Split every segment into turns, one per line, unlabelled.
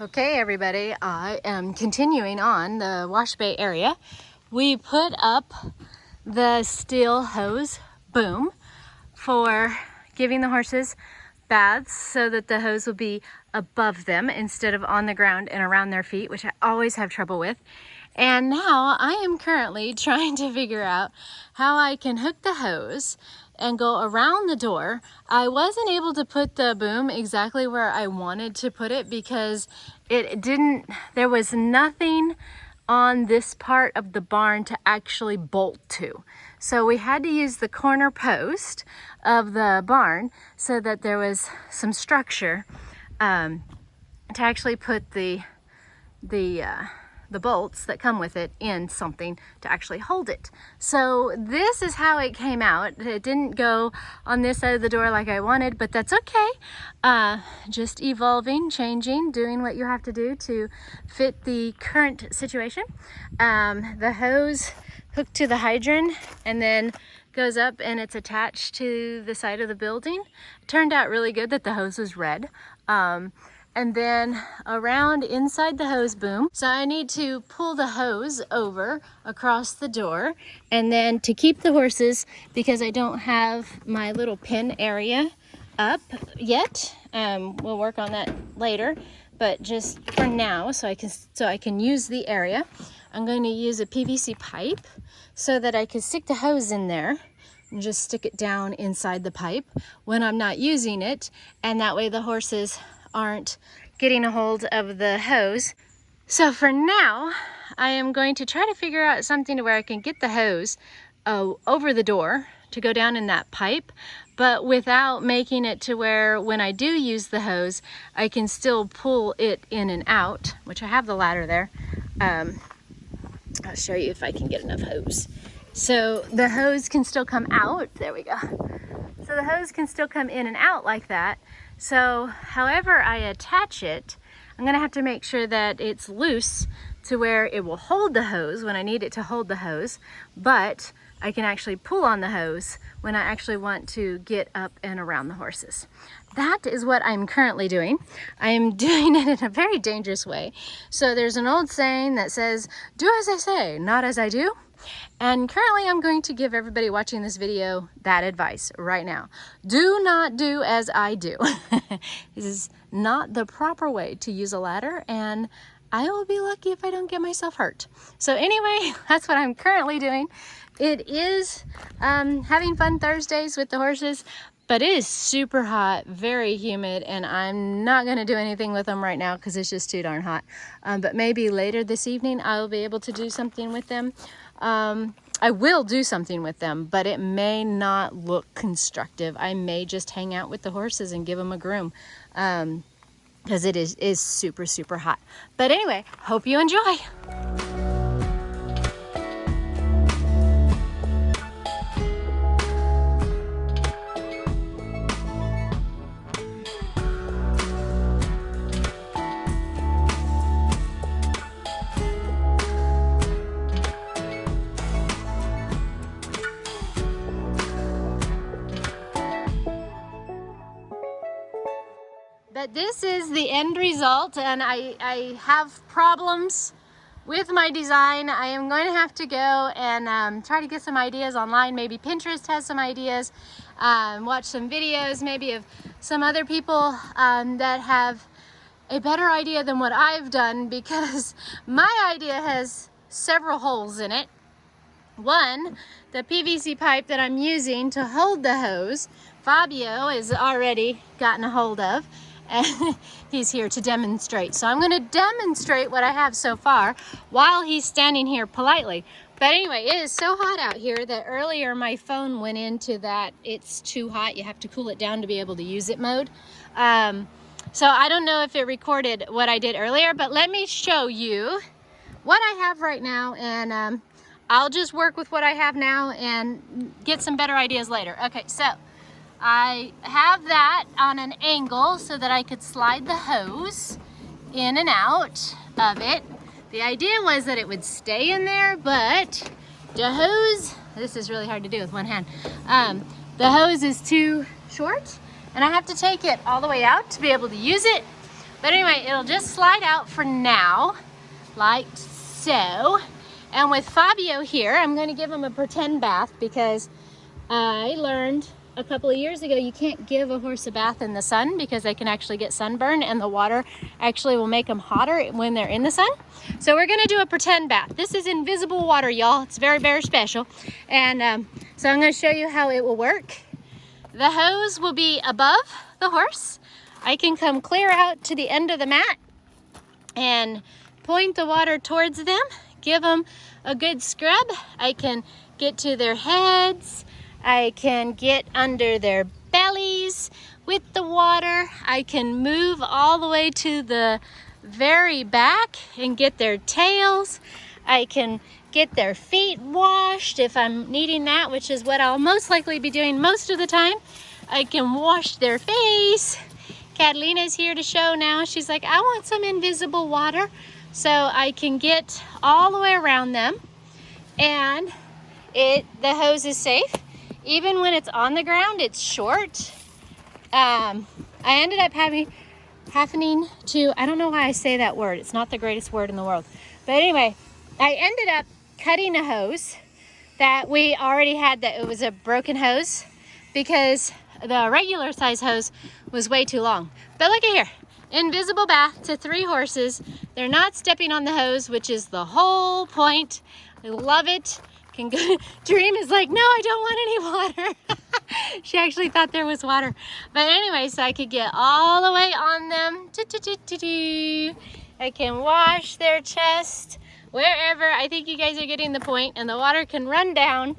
Okay, everybody, I am continuing on the Wash Bay area. We put up the steel hose boom for giving the horses baths so that the hose will be above them instead of on the ground and around their feet, which I always have trouble with. And now I am currently trying to figure out how I can hook the hose and go around the door. I wasn't able to put the boom exactly where I wanted to put it because there was nothing on this part of the barn to actually bolt to. So we had to use the corner post of the barn so that there was some structure to actually put the bolts that come with it in something to actually hold it. So this is how it came out. It didn't go on this side of the door like I wanted, but that's okay. Just evolving, changing, doing what you have to do to fit the current situation. The hose hooked to the hydrant and then goes up and it's attached to the side of the building. It turned out really good that the hose was red. And then around inside the hose boom. So I need to pull the hose over across the door, and then to keep the horses, because I don't have my little pin area up yet. We'll work on that later, but just for now, so I can use the area, I'm going to use a PVC pipe so that I can stick the hose in there and just stick it down inside the pipe when I'm not using it, and that way the horses aren't getting a hold of the hose. So for now, I am going to try to figure out something to where I can get the hose over the door to go down in that pipe, but without making it to where when I do use the hose, I can still pull it in and out, which I have the ladder there. I'll show you if I can get enough hose. So the hose can still come out. There we go. So the hose can still come in and out like that. So however I attach it, I'm gonna have to make sure that it's loose to where it will hold the hose when I need it to hold the hose, but I can actually pull on the hose when I actually want to get up and around the horses. That is what I'm currently doing. I am doing it in a very dangerous way. So there's an old saying that says, do as I say, not as I do. And currently I'm going to give everybody watching this video that advice right now. Do not do as I do. This is not the proper way to use a ladder, and I will be lucky if I don't get myself hurt. So anyway, that's what I'm currently doing. It is having fun Thursdays with the horses, but it is super hot, very humid, and I'm not gonna do anything with them right now because it's just too darn hot. But maybe later this evening I'll be able to do something with them. I will do something with them, but it may not look constructive. I may just hang out with the horses and give them a groom, because it is super, super hot. But anyway, hope you enjoy. But this is the end result, and I have problems with my design. I am going to have to go and try to get some ideas online. Maybe Pinterest has some ideas, watch some videos maybe of some other people that have a better idea than what I've done, because my idea has several holes in it. One, the PVC pipe that I'm using to hold the hose, Fabio has already gotten a hold of, and he's here to demonstrate. So I'm going to demonstrate what I have so far while he's standing here politely. But anyway, it is so hot out here that earlier my phone went into that it's too hot, you have to cool it down to be able to use it mode. So I don't know if it recorded what I did earlier, but let me show you what I have right now, and I'll just work with what I have now and get some better ideas later. Okay, so I have that on an angle so that I could slide the hose in and out of it. The idea was that it would stay in there, but the hose, this is really hard to do with one hand. The hose is too short, and I have to take it all the way out to be able to use it. But anyway, it'll just slide out for now, like so. And with Fabio here, I'm going to give him a pretend bath because I learned a couple of years ago you can't give a horse a bath in the sun because they can actually get sunburned, and the water actually will make them hotter when they're in the sun. So we're going to do a pretend bath. This is invisible water, y'all. It's very, very special. And so I'm going to show you how it will work. The hose will be above the horse. I can come clear out to the end of the mat and point the water towards them, give them a good scrub. I can get to their heads. I can get under their bellies with the water. I can move all the way to the very back and get their tails. I can get their feet washed if I'm needing that, which is what I'll most likely be doing most of the time. I can wash their face. Catalina's here to show now. She's like, I want some invisible water. So I can get all the way around them, and the hose is safe. Even when it's on the ground, it's short. I ended up having to, I don't know why I say that word. It's not the greatest word in the world. But anyway, I ended up cutting a hose that we already had, that it was a broken hose because the regular size hose was way too long. But look at here. Invisible bath to 3 horses. They're not stepping on the hose, which is the whole point. I love it. Can go. Dream is like, no, I don't want any water. She actually thought there was water. But anyway, so I could get all the way on them. I can wash their chest, wherever. I think you guys are getting the point. And the water can run down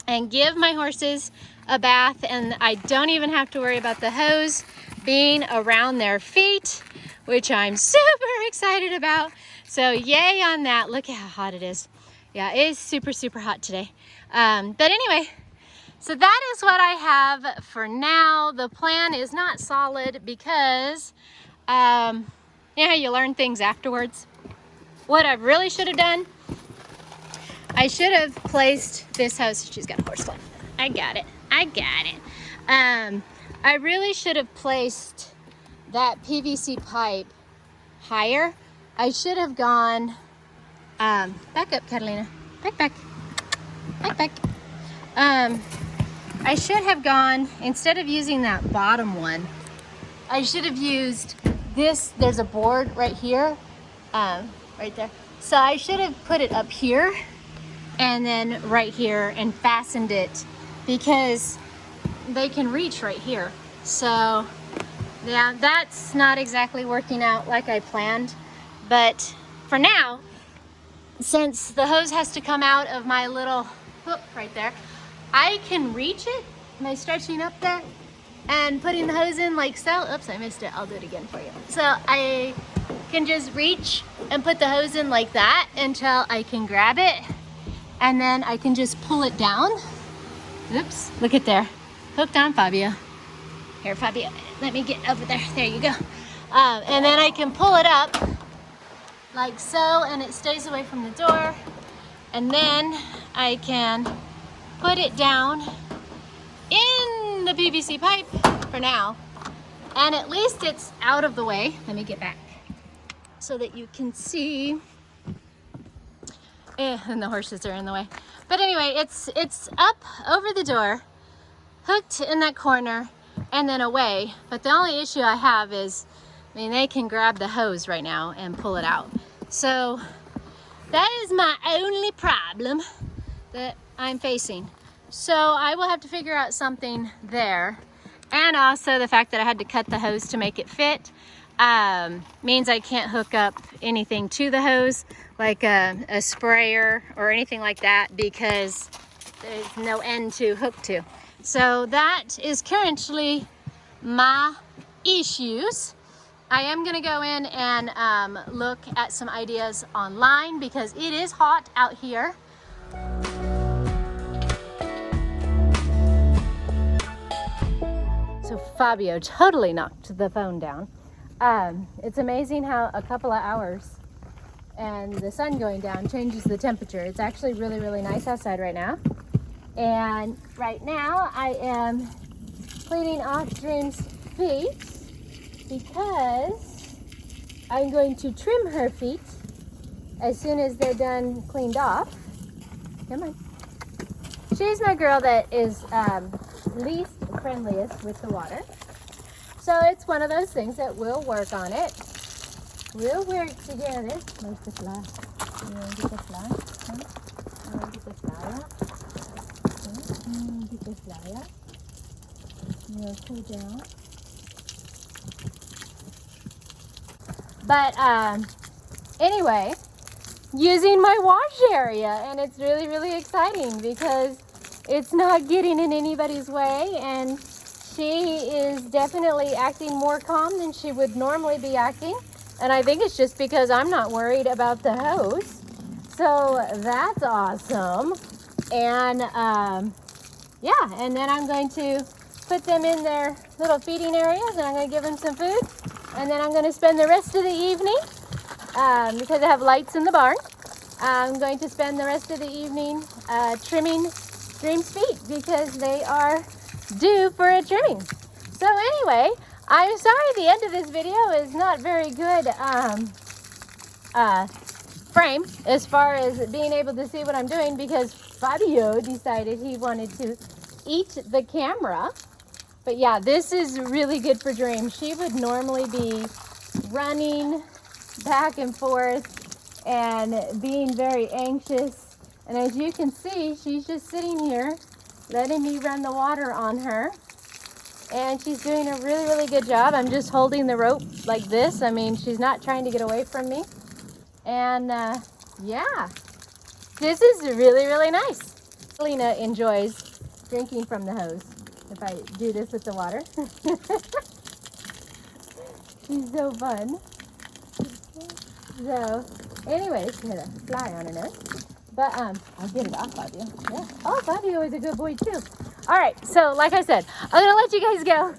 and give my horses a bath. And I don't even have to worry about the hose being around their feet, which I'm super excited about. So yay on that. Look at how hot it is. Yeah, it is super, super hot today. But anyway, so that is what I have for now. The plan is not solid because, you learn things afterwards. What I really should have done, I should have placed this hose. She's got a horse foot. I got it. I really should have placed that PVC pipe higher. I should have gone, back up, Catalina. Back. I should have gone, instead of using that bottom one, I should have used this. There's a board right here, right there. So I should have put it up here and then right here and fastened it, because they can reach right here. So yeah, that's not exactly working out like I planned. But for now, since the hose has to come out of my little hook right there, I can reach it. Am I stretching up there? And putting the hose in like so. Oops, I missed it. I'll do it again for you. So I can just reach and put the hose in like that until I can grab it. And then I can just pull it down. Oops, look at there. Hooked on, Fabio. Here, Fabio, let me get over there. There you go. And then I can pull it up like so, and it stays away from the door. And then I can put it down in the PVC pipe for now. And at least it's out of the way. Let me get back so that you can see. And the horses are in the way. But anyway, it's up over the door, hooked in that corner, and then away. But the only issue I have is, they can grab the hose right now and pull it out. So that is my only problem that I'm facing. So I will have to figure out something there. And also the fact that I had to cut the hose to make it fit means I can't hook up anything to the hose, like a sprayer or anything like that, because there's no end to hook to. So that is currently my issues. I am gonna go in and look at some ideas online because it is hot out here. So Fabio totally knocked the phone down. It's amazing how a couple of hours and the sun going down changes the temperature. It's actually really, really nice outside right now. And right now I am cleaning off Dream's feet because I'm going to trim her feet as soon as they're done cleaned off. Come on. She's my girl that is least friendliest with the water. So it's one of those things that we'll work on it. We'll work together. Where's the fly? You want to get the fly? Huh? You want to get the fly out? Okay. Get the fly out. You want to cool down? But anyway, using my wash area, and it's really, really exciting because it's not getting in anybody's way, and she is definitely acting more calm than she would normally be acting. And I think it's just because I'm not worried about the hose. So that's awesome. And yeah, and then I'm going to put them in their little feeding areas, and I'm going to give them some food. And then I'm going to spend the rest of the evening, because I have lights in the barn, I'm going to spend the rest of the evening trimming Dream's feet because they are due for a trimming. So anyway, I'm sorry the end of this video is not very good frame as far as being able to see what I'm doing, because Fabio decided he wanted to eat the camera. But yeah, this is really good for Dream. She would normally be running back and forth and being very anxious. And as you can see, she's just sitting here letting me run the water on her. And she's doing a really, really good job. I'm just holding the rope like this. I mean, she's not trying to get away from me. And yeah, this is really, really nice. Lena enjoys drinking from the hose if I do this with the water. She's so fun. So anyways, she had a fly on her nose. But I'll get it off, Fabio. Yeah. Oh, Fabio is a good boy too. All right, so like I said, I'm gonna let you guys go.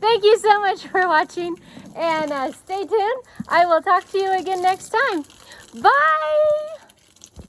Thank you so much for watching, and stay tuned. I will talk to you again next time. Bye!